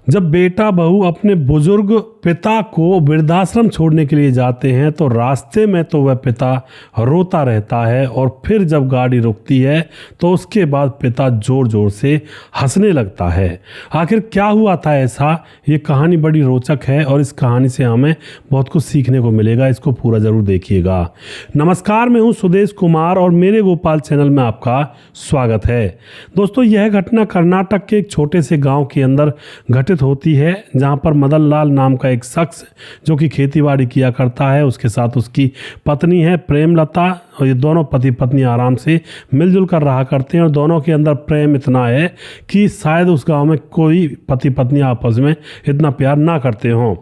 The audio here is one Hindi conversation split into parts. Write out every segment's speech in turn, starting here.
जब बेटा बहू अपने बुजुर्ग पिता को वृद्धाश्रम छोड़ने के लिए जाते हैं तो रास्ते में तो वह पिता रोता रहता है और फिर जब गाड़ी रुकती है तो उसके बाद पिता जोर जोर से हंसने लगता है। आखिर क्या हुआ था ऐसा? ये कहानी बड़ी रोचक है और इस कहानी से हमें बहुत कुछ सीखने को मिलेगा। इसको पूरा जरूर देखिएगा। नमस्कार, मैं हूँ सुदेश कुमार और मेरे गोपाल चैनल में आपका स्वागत है। दोस्तों, यह घटना कर्नाटक के एक छोटे से गाँव के अंदर घटित होती है, जहां पर मदन लाल नाम का एक शख्स जो कि खेतीबाड़ी किया करता है, उसके साथ उसकी पत्नी है प्रेमलता, और ये दोनों पति पत्नी आराम से मिलजुल कर रहा करते हैं और दोनों के अंदर प्रेम इतना है कि शायद उस गांव में कोई पति पत्नी आपस में इतना प्यार ना करते हों।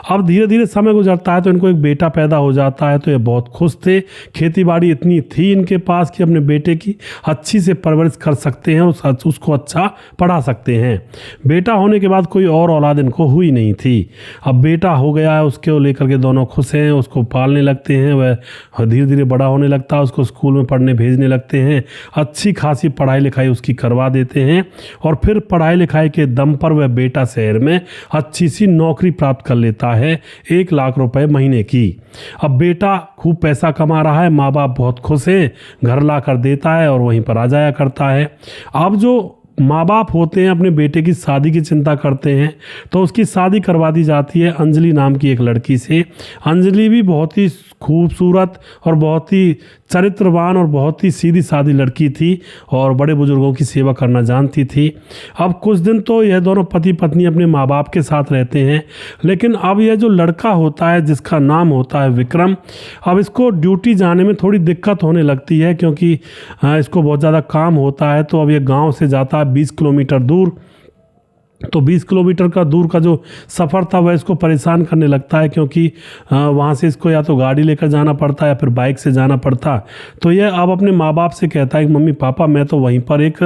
अब धीरे धीरे समय गुजरता है तो इनको एक बेटा पैदा हो जाता है। तो ये बहुत खुश थे, खेतीबाड़ी इतनी थी इनके पास कि अपने बेटे की अच्छी से परवरिश कर सकते हैं और उसको अच्छा पढ़ा सकते हैं। बेटा होने के बाद कोई और औलाद इनको हुई नहीं थी। अब बेटा हो गया है, उसके लेकर के दोनों खुश हैं, उसको पालने लगते हैं। वह धीरे धीरे बड़ा होने लगता है, उसको स्कूल में पढ़ने भेजने लगते हैं, अच्छी खासी पढ़ाई लिखाई उसकी करवा देते हैं और फिर पढ़ाई लिखाई के दम पर वह बेटा शहर में अच्छी सी नौकरी प्राप्त कर लेता है, 1 लाख रुपए महीने की। अब बेटा खूब पैसा कमा रहा है, माँ बाप बहुत खुश हैं, घर ला कर देता है और वहीं पर आ जाया करता है। अब जो माँ बाप होते हैं अपने बेटे की शादी की चिंता करते हैं तो उसकी शादी करवा दी जाती है अंजलि नाम की एक लड़की से। अंजलि भी बहुत ही खूबसूरत और बहुत ही चरित्रवान और बहुत ही सीधी सादी लड़की थी और बड़े बुजुर्गों की सेवा करना जानती थी। अब कुछ दिन तो यह दोनों पति पत्नी अपने माँ बाप के साथ रहते हैं, लेकिन अब यह जो लड़का होता है जिसका नाम होता है विक्रम, अब इसको ड्यूटी जाने में थोड़ी दिक्कत होने लगती है क्योंकि इसको बहुत ज़्यादा काम होता है। तो अब यह गाँव से जाता है 20 किलोमीटर दूर। तो 20 किलोमीटर का दूर का जो सफ़र था वह इसको परेशान करने लगता है क्योंकि वहाँ से इसको या तो गाड़ी लेकर जाना पड़ता है या फिर बाइक से जाना पड़ता। तो यह अब अपने माँ बाप से कहता है कि मम्मी पापा, मैं तो वहीं पर एक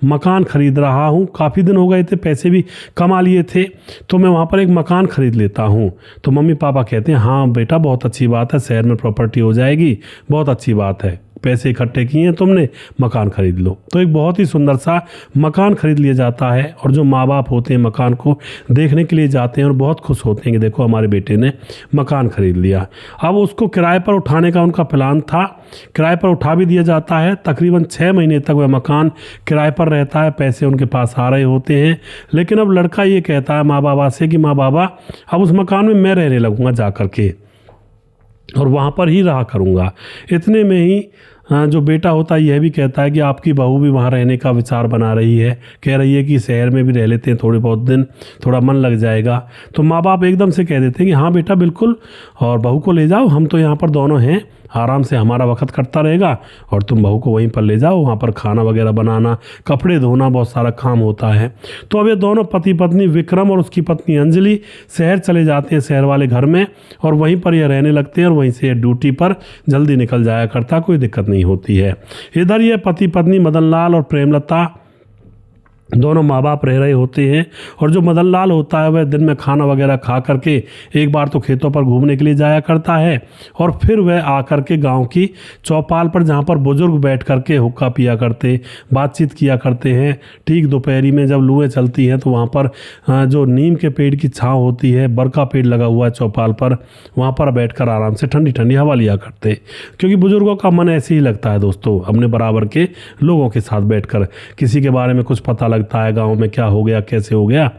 मकान खरीद रहा हूँ, काफ़ी दिन हो गए थे, पैसे भी कमा लिए थे, तो मैं वहाँ पर एक मकान खरीद लेता हूँ। तो मम्मी पापा कहते हैं हाँ बेटा, बहुत अच्छी बात है, शहर में प्रॉपर्टी हो जाएगी, बहुत अच्छी बात है, पैसे इकट्ठे किए हैं तुमने, मकान खरीद लो। तो एक बहुत ही सुंदर सा मकान खरीद लिया जाता है और जो माँ बाप होते हैं मकान को देखने के लिए जाते हैं और बहुत खुश होते हैं कि देखो हमारे बेटे ने मकान खरीद लिया। अब उसको किराए पर उठाने का उनका प्लान था, किराए पर उठा भी दिया जाता है। तकरीबन 6 महीने तक वह मकान किराए पर रहता है, पैसे उनके पास आ रहे होते हैं। लेकिन अब लड़का ये कहता है माँ बाबा से कि माँ बाबा, अब उस मकान में मैं रहने लगूँगा जा कर के और वहाँ पर ही रहा करूँगा। इतने में ही जो बेटा होता है यह भी कहता है कि आपकी बहू भी वहाँ रहने का विचार बना रही है, कह रही है कि शहर में भी रह लेते हैं थोड़े बहुत दिन, थोड़ा मन लग जाएगा। तो माँ बाप एकदम से कह देते हैं कि हाँ बेटा बिल्कुल, और बहू को ले जाओ, हम तो यहाँ पर दोनों हैं, आराम से हमारा वक्त कटता रहेगा और तुम बहू को वहीं पर ले जाओ, वहाँ पर खाना वगैरह बनाना, कपड़े धोना, बहुत सारा काम होता है। तो अब ये दोनों पति पत्नी विक्रम और उसकी पत्नी अंजलि शहर चले जाते हैं, शहर वाले घर में, और वहीं पर ये रहने लगते हैं और वहीं से ड्यूटी पर जल्दी निकल जाया करता, कोई दिक्कत नहीं होती है। इधर ये पति पत्नी मदन लाल और प्रेमलता दोनों माँ बाप रह रहे होते हैं और जो मदन लाल होता है वह दिन में खाना वगैरह खा करके एक बार तो खेतों पर घूमने के लिए जाया करता है और फिर वह आकर के गांव की चौपाल पर, जहां पर बुजुर्ग बैठ करके हुक्का पिया करते, बातचीत किया करते हैं, ठीक दोपहरी में जब लूएं चलती हैं तो वहां पर जो नीम के पेड़ की छाँव होती है, बरका पेड़ लगा हुआ है चौपाल पर, वहाँ पर बैठ कर आराम से ठंडी ठंडी हवा लिया करते। क्योंकि बुजुर्गों का मन ऐसे ही लगता है दोस्तों, अपने बराबर के लोगों के साथ बैठ कर, किसी के बारे में कुछ पता लगता है, गांव में क्या हो गया, कैसे हो गया,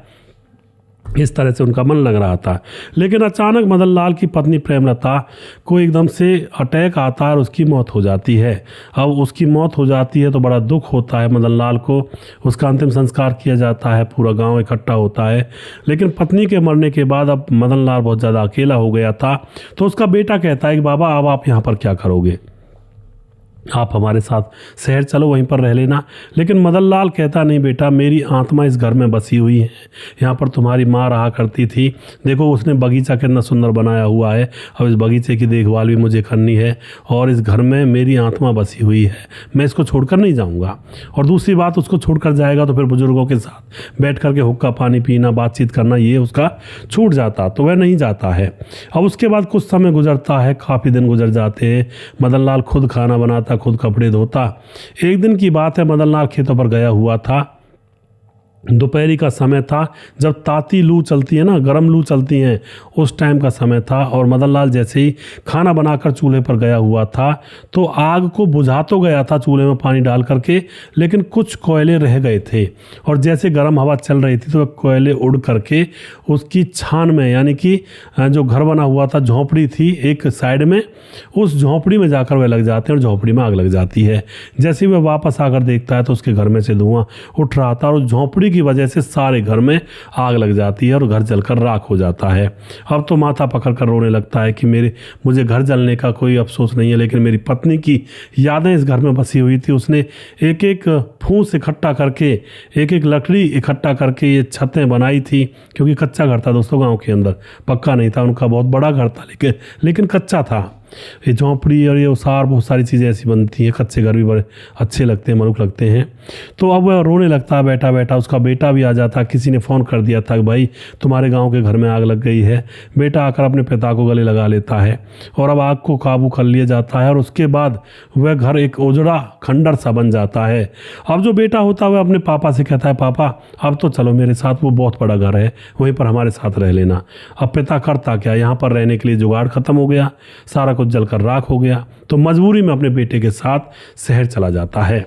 इस तरह से उनका मन लग रहा था। लेकिन अचानक मदन लाल की पत्नी प्रेमलता को एकदम से अटैक आता है और उसकी मौत हो जाती है। अब उसकी मौत हो जाती है तो बड़ा दुख होता है मदन लाल को, उसका अंतिम संस्कार किया जाता है, पूरा गांव इकट्ठा होता है। लेकिन पत्नी के मरने के बाद अब मदन लाल बहुत ज़्यादा अकेला हो गया था। तो उसका बेटा कहता है कि बाबा अब आप यहाँ पर क्या करोगे, आप हमारे साथ शहर चलो, वहीं पर रह लेना। लेकिन मदन लाल कहता नहीं बेटा, मेरी आत्मा इस घर में बसी हुई है, यहाँ पर तुम्हारी माँ रहा करती थी, देखो उसने बगीचा कितना सुंदर बनाया हुआ है, अब इस बगीचे की देखभाल भी मुझे करनी है और इस घर में मेरी आत्मा बसी हुई है, मैं इसको छोड़कर नहीं जाऊँगा। और दूसरी बात, उसको छोड़कर जाएगा तो फिर बुजुर्गों के साथ बैठ करके हुक्का पानी पीना, बातचीत करना, ये उसका छूट जाता, तो वह नहीं जाता है। अब उसके बाद कुछ समय गुजरता है, काफ़ी दिन गुजर जाते हैं। मदन लाल खुद खाना बनाता, खुद कपड़े धोता। एक दिन की बात है, मदन लाल खेतों पर गया हुआ था दोपहरी का समय था, जब ताती लू चलती है ना, गर्म लू चलती हैं, उस टाइम का समय था। और मदन लाल जैसे ही खाना बनाकर चूल्हे पर गया हुआ था तो आग को बुझा तो गया था चूल्हे में पानी डाल करके, लेकिन कुछ कोयले रह गए थे। और जैसे गर्म हवा चल रही थी तो वह कोयले उड़ करके उसकी छान में, यानी कि जो घर बना हुआ था, झोंपड़ी थी एक साइड में, उस झोंपड़ी में जाकर वह लग जाते हैं और झोंपड़ी में आग लग जाती है। जैसे ही वह वापस आकर देखता है तो उसके घर में से धुआं उठ रहा था और उस झोंपड़ी की वजह से सारे घर में आग लग जाती है और घर जलकर राख हो जाता है। अब तो माथा पकड़कर रोने लगता है कि मुझे घर जलने का कोई अफसोस नहीं है, लेकिन मेरी पत्नी की यादें इस घर में बसी हुई थी। उसने एक एक फूस इकट्ठा करके, एक एक लकड़ी इकट्ठा करके ये छतें बनाई थी, क्योंकि कच्चा घर था दोस्तों, गाँव के अंदर पक्का नहीं था, उनका बहुत बड़ा घर था लेकिन कच्चा था। ये झोंपड़ी और ये उसार, बहुत सारी चीज़ें ऐसी बनती हैं, कच्चे घर भी बड़े अच्छे लगते हैं, मरुक लगते हैं। तो अब वह रोने लगता है बैठा बैठा। उसका बेटा भी आ जाता, किसी ने फ़ोन कर दिया था कि भाई तुम्हारे गांव के घर में आग लग गई है। बेटा आकर अपने पिता को गले लगा लेता है और अब आग को काबू कर लिया जाता है और उसके बाद वह घर एक उजड़ा खंडर सा बन जाता है। अब जो बेटा होता है वह अपने पापा से कहता है, पापा अब तो चलो मेरे साथ, वो बहुत बड़ा घर है, वहीं पर हमारे साथ रह लेना। अब पिता करता क्या, यहाँ पर रहने के लिए जुगाड़ खत्म हो गया, सारा कुछ जलकर राख हो गया, तो मजबूरी में अपने बेटे के साथ शहर चला जाता है।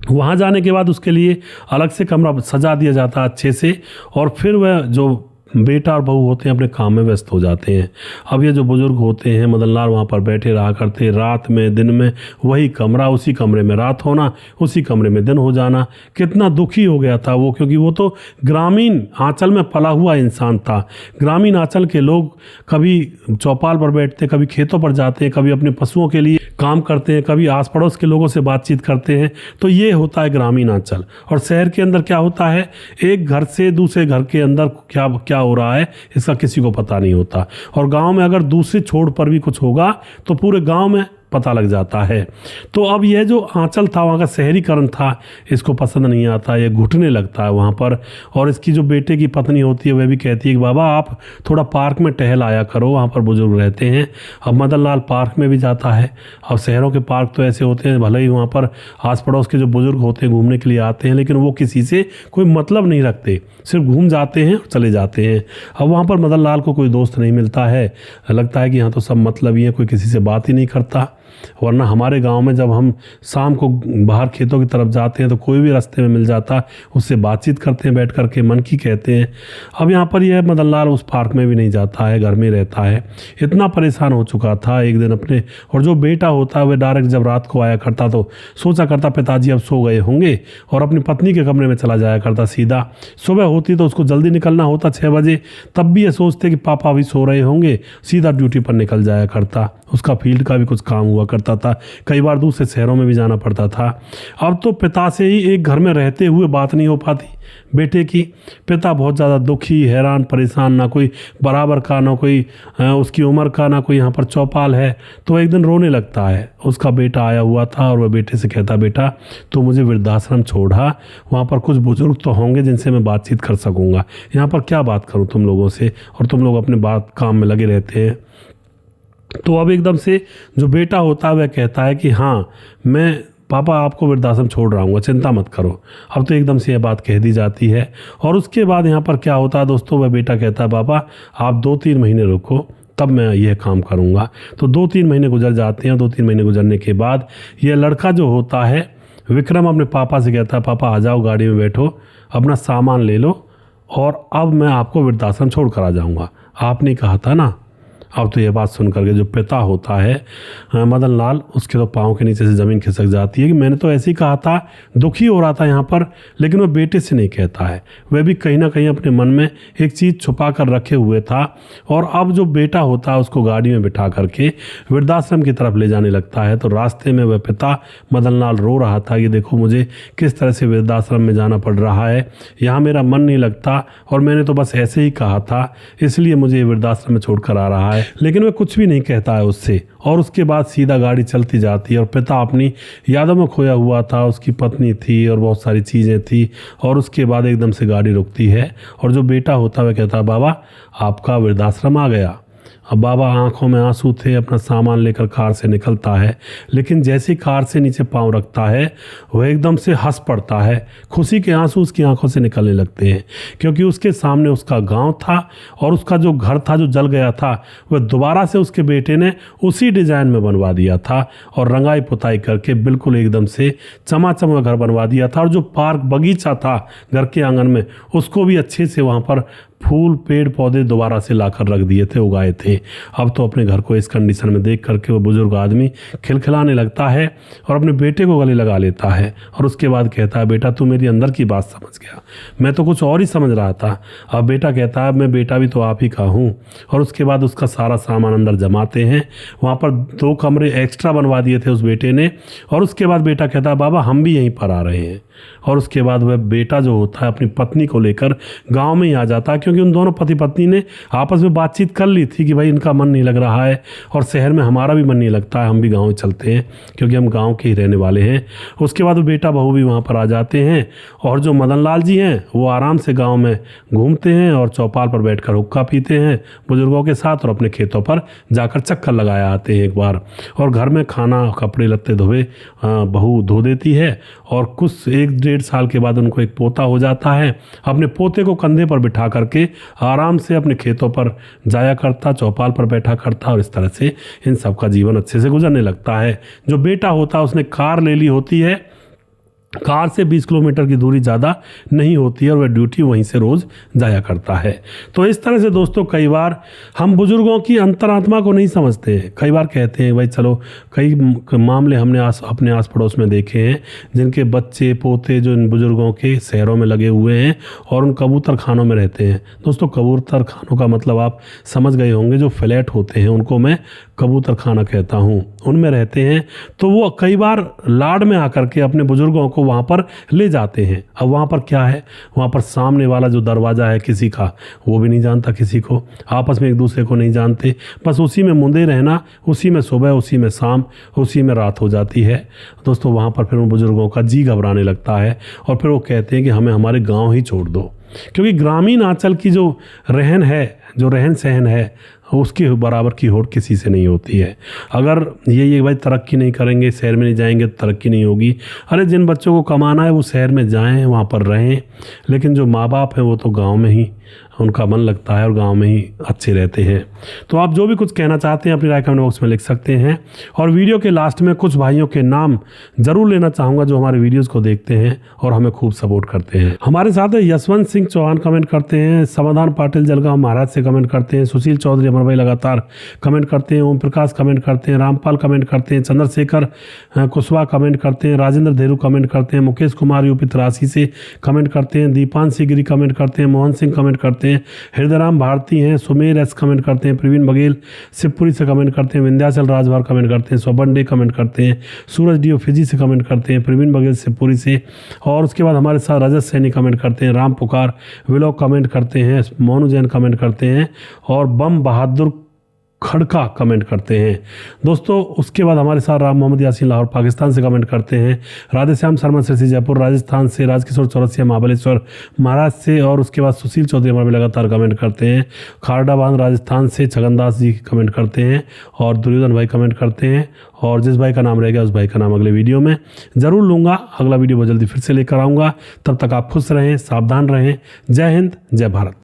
वहाँ जाने के बाद उसके लिए अलग से कमरा सजा दिया जाता है अच्छे से, और फिर वह जो बेटा और बहू होते हैं अपने काम में व्यस्त हो जाते हैं। अब ये जो बुजुर्ग होते हैं, मदन लाल वहाँ पर बैठे रहा करते, रात में दिन में वही कमरा, उसी कमरे में रात होना, उसी कमरे में दिन हो जाना। कितना दुखी हो गया था वो, क्योंकि वो तो ग्रामीण आंचल में पला हुआ इंसान था। ग्रामीण आंचल के लोग कभी चौपाल पर बैठते, कभी खेतों पर जाते हैं, कभी अपने पशुओं के लिए काम करते हैं, कभी आस पड़ोस के लोगों से बातचीत करते हैं। तो ये होता है ग्रामीण आंचल। और शहर के अंदर क्या होता है, एक घर से दूसरे घर के अंदर क्या हो रहा है इसका किसी को पता नहीं होता। और गांव में अगर दूसरी छोर पर भी कुछ होगा तो पूरे गांव में पता लग जाता है। तो अब यह जो आंचल था, वहाँ का शहरीकरण था, इसको पसंद नहीं आता, ये घुटने लगता है वहाँ पर। और इसकी जो बेटे की पत्नी होती है वह भी कहती है कि बाबा आप थोड़ा पार्क में टहल आया करो, वहाँ पर बुजुर्ग रहते हैं। अब मदन लाल पार्क में भी जाता है। अब शहरों के पार्क तो ऐसे होते हैं, भले ही वहाँ पर आस पड़ोस के जो बुजुर्ग होते हैं घूमने के लिए आते हैं, लेकिन वो किसी से कोई मतलब नहीं रखते, सिर्फ घूम जाते हैं और चले जाते हैं। अब वहाँ पर मदन लाल को कोई दोस्त नहीं मिलता है, लगता है कि यहाँ तो सब मतलब ही है, कोई किसी से बात ही नहीं करता। वरना हमारे गांव में जब हम शाम को बाहर खेतों की तरफ जाते हैं तो कोई भी रास्ते में मिल जाता, उससे बातचीत करते हैं, बैठ करके मन की कहते हैं। अब यहाँ पर यह मदन लाल उस पार्क में भी नहीं जाता है, घर में रहता है। इतना परेशान हो चुका था एक दिन अपने, और जो बेटा होता है वह डायरेक्ट जब रात को आया करता तो सोचा करता पिताजी अब सो गए होंगे, और अपनी पत्नी के कमरे में चला जाया करता सीधा। सुबह होती तो उसको जल्दी निकलना होता 6 बजे, तब भी ये सोचते कि पापा अभी सो रहे होंगे, सीधा ड्यूटी पर निकल जाया करता। उसका फील्ड का भी कुछ काम हुआ करता था, कई बार दूसरे शहरों में भी जाना पड़ता था। अब तो पिता से ही एक घर में रहते हुए बात नहीं हो पाती बेटे की। पिता बहुत ज़्यादा दुखी, हैरान, परेशान, ना कोई बराबर का, ना कोई उसकी उम्र का, ना कोई यहाँ पर चौपाल है। तो एक दिन रोने लगता है। उसका बेटा आया हुआ था और वह बेटे से कहता, बेटा तू मुझे वृद्धाश्रम छोड़ा, वहाँ पर कुछ बुजुर्ग तो होंगे जिनसे मैं बातचीत कर सकूँगा, यहाँ पर क्या बात करूँ तुम लोगों से, और तुम लोग अपने बात काम में लगे रहते हैं। तो अब एकदम से जो बेटा होता है वह कहता है कि हाँ मैं पापा आपको वृद्धाश्रम छोड़ रहा हूँ, चिंता मत करो। अब तो एकदम से यह बात कह दी जाती है। और उसके बाद यहाँ पर क्या होता है दोस्तों, वह बेटा कहता है पापा आप 2-3 महीने रुको, तब मैं यह काम करूँगा। तो 2-3 महीने गुजर जाते हैं। 2-3 महीने गुजरने के बाद यह लड़का जो होता है विक्रम अपने पापा से कहता है, पापा आ जाओ, गाड़ी में बैठो, अपना सामान ले लो, और अब मैं आपको वृद्धाश्रम छोड़ कर आ जाऊँगा, आपने कहा था ना। अब तो यह बात सुन करके जो पिता होता है मदन लाल, उसके तो पाँव के नीचे से ज़मीन खिसक जाती है कि मैंने तो ऐसे ही कहा था। दुखी हो रहा था यहाँ पर, लेकिन वह बेटे से नहीं कहता है, वह भी कहीं ना कहीं अपने मन में एक चीज़ छुपा कर रखे हुए था। और अब जो बेटा होता है उसको गाड़ी में बिठा करके वृद्धाश्रम की तरफ ले जाने लगता है। तो रास्ते में वह पिता मदन लाल रो रहा था कि देखो मुझे किस तरह से वृद्धाश्रम में जाना पड़ रहा है, यहाँ मेरा मन नहीं लगता, और मैंने तो बस ऐसे ही कहा था, इसलिए मुझे वृद्धाश्रम में छोड़ कर आ रहा है। लेकिन वह कुछ भी नहीं कहता है उससे। और उसके बाद सीधा गाड़ी चलती जाती है और पिता अपनी यादों में खोया हुआ था, उसकी पत्नी थी और बहुत सारी चीज़ें थी। और उसके बाद एकदम से गाड़ी रुकती है और जो बेटा होता है वह कहता है, बाबा आपका वृद्धाश्रम आ गया। अब बाबा आंखों में आंसू थे, अपना सामान लेकर कार से निकलता है, लेकिन जैसे कार से नीचे पांव रखता है वह एकदम से हंस पड़ता है। खुशी के आंसू उसकी आंखों से निकलने लगते हैं, क्योंकि उसके सामने उसका गांव था और उसका जो घर था जो जल गया था वह दोबारा से उसके बेटे ने उसी डिज़ाइन में बनवा दिया था और रंगाई पुताई करके बिल्कुल एकदम से चमाचम वह घर बनवा दिया था। और जो पार्क बगीचा था घर के आंगन में, उसको भी अच्छे से वहाँ पर फूल पेड़ पौधे दोबारा से लाकर रख दिए थे, उगाए थे। अब तो अपने घर को इस कंडीशन में देख करके वो बुजुर्ग आदमी खिलखिलाने लगता है और अपने बेटे को गले लगा लेता है और उसके बाद कहता है, बेटा तू मेरी अंदर की बात समझ गया, मैं तो कुछ और ही समझ रहा था। अब बेटा कहता है, मैं बेटा भी तो आप ही का हूँ। और उसके बाद उसका सारा सामान अंदर जमाते हैं। वहाँ पर 2 कमरे एक्स्ट्रा बनवा दिए थे उस बेटे ने। और उसके बाद बेटा कहता है, बाबा हम भी यहीं पर आ रहे हैं। और उसके बाद वह बेटा जो होता है अपनी पत्नी को लेकर गांव में ही आ जाता है, क्योंकि उन दोनों पति पत्नी ने आपस में बातचीत कर ली थी कि भाई इनका मन नहीं लग रहा है और शहर में हमारा भी मन नहीं लगता है, हम भी गांव चलते हैं क्योंकि हम गांव के ही रहने वाले हैं। उसके बाद वो बेटा बहू भी वहाँ पर आ जाते हैं और जो मदन लाल जी हैं वो आराम से गाँव में घूमते हैं और चौपाल पर बैठ कर हुक्का पीते हैं बुजुर्गों के साथ और अपने खेतों पर जाकर चक्कर लगाया आते हैं एक बार। और घर में खाना कपड़े लत्ते धोए बहू धो देती है। और कुछ 1-1.5 साल के बाद उनको एक पोता हो जाता है। अपने पोते को कंधे पर बिठा करके आराम से अपने खेतों पर जाया करता, चौपाल पर बैठा करता और इस तरह से इन सब का जीवन अच्छे से गुजरने लगता है। जो बेटा होता है उसने कार ले ली होती है, कार से 20 किलोमीटर की दूरी ज़्यादा नहीं होती है और वह ड्यूटी वहीं से रोज़ जाया करता है। तो इस तरह से दोस्तों कई बार हम बुज़ुर्गों की अंतरात्मा को नहीं समझते हैं। कई बार कहते हैं भाई चलो, कई मामले हमने अपने आस पड़ोस में देखे हैं जिनके बच्चे पोते जो इन बुज़ुर्गों के शहरों में लगे हुए हैं और उन कबूतर खानों में रहते हैं। दोस्तों कबूतर खानों का मतलब आप समझ गए होंगे, जो फ्लैट होते हैं उनको मैं कबूतर खाना कहता हूँ, उनमें रहते हैं। तो वो कई बार लाड में आकर के अपने बुज़ुर्गों को वहाँ पर ले जाते हैं। अब वहाँ पर क्या है, वहाँ पर सामने वाला जो दरवाज़ा है किसी का वो भी नहीं जानता, किसी को आपस में एक दूसरे को नहीं जानते, बस उसी में मुंदे रहना, उसी में सुबह, उसी में शाम, उसी में रात हो जाती है। दोस्तों वहाँ पर फिर उन बुज़ुर्गों का जी घबराने लगता है और फिर वो कहते हैं कि हमें हमारे गाँव ही छोड़ दो, क्योंकि ग्रामीण आंचल की जो रहन है, जो रहन सहन है, उसके बराबर की होड़ किसी से नहीं होती है। अगर ये भाई तरक्की नहीं करेंगे, शहर में नहीं जाएंगे तो तरक्की नहीं होगी। अरे जिन बच्चों को कमाना है वो शहर में जाएं, वहाँ पर रहें, लेकिन जो माँ बाप हैं वो तो गांव में ही उनका मन लगता है और गांव में ही अच्छे रहते हैं। तो आप जो भी कुछ कहना चाहते हैं अपनी राय कमेंट बॉक्स में लिख सकते हैं। और वीडियो के लास्ट में कुछ भाइयों के नाम ज़रूर लेना चाहूँगा जो हमारे वीडियोज़ को देखते हैं और हमें खूब सपोर्ट करते हैं। हमारे साथ यशवंत सिंह चौहान कमेंट करते हैं, समाधान पाटिल जलगांव महाराज से कमेंट करते हैं, सुशील चौधरी अमर भाई लगातार कमेंट करते हैं, ओम प्रकाश कमेंट करते हैं, रामपाल कमेंट करते हैं, चंद्रशेखर कुशवाहा कमेंट करते हैं, राजेंद्र धेरू कमेंट करते हैं, मुकेश कुमार यूपी 83 से कमेंट करते हैं, दीपान सिंह कमेंट करते हैं, मोहन सिंह कमेंट करते हैं, हृदयराम भारती हैं, सुमेर एस कमेंट करते हैं, प्रवीण बघेल शिवपुरी से कमेंट करते हैं, विंध्याचल राजभर कमेंट करते हैं, स्वपन डे कमेंट करते हैं, सूरज डीओ फिजी से कमेंट करते हैं, प्रवीण बघेल शिवपुरी से। और उसके बाद हमारे साथ रजत सैनी कमेंट करते हैं, राम पुकार विलोक कमेंट करते हैं, मोनू जैन कमेंट करते हैं और बम बहादुर खड़का कमेंट करते हैं। दोस्तों उसके बाद हमारे साथ राम मोहम्मद यासीन लाहौर पाकिस्तान से कमेंट करते हैं, राधेश्याम शर्मा सिरसी जयपुर राजस्थान से, राजकिशोर चौरसिया महाबलेश्वर महाराज से। और उसके बाद सुशील चौधरी हमारे लगातार कमेंट करते हैं, खारडा बांध राजस्थान से छगनदास जी कमेंट करते हैं और दुर्योधन भाई कमेंट करते हैं। और जिस भाई का नाम रहेगा उस भाई का नाम अगले वीडियो में ज़रूर लूँगा। अगला वीडियो बहुत जल्दी फिर से लेकर आऊँगा। तब तक आप खुश रहें, सावधान रहें। जय हिंद, जय भारत।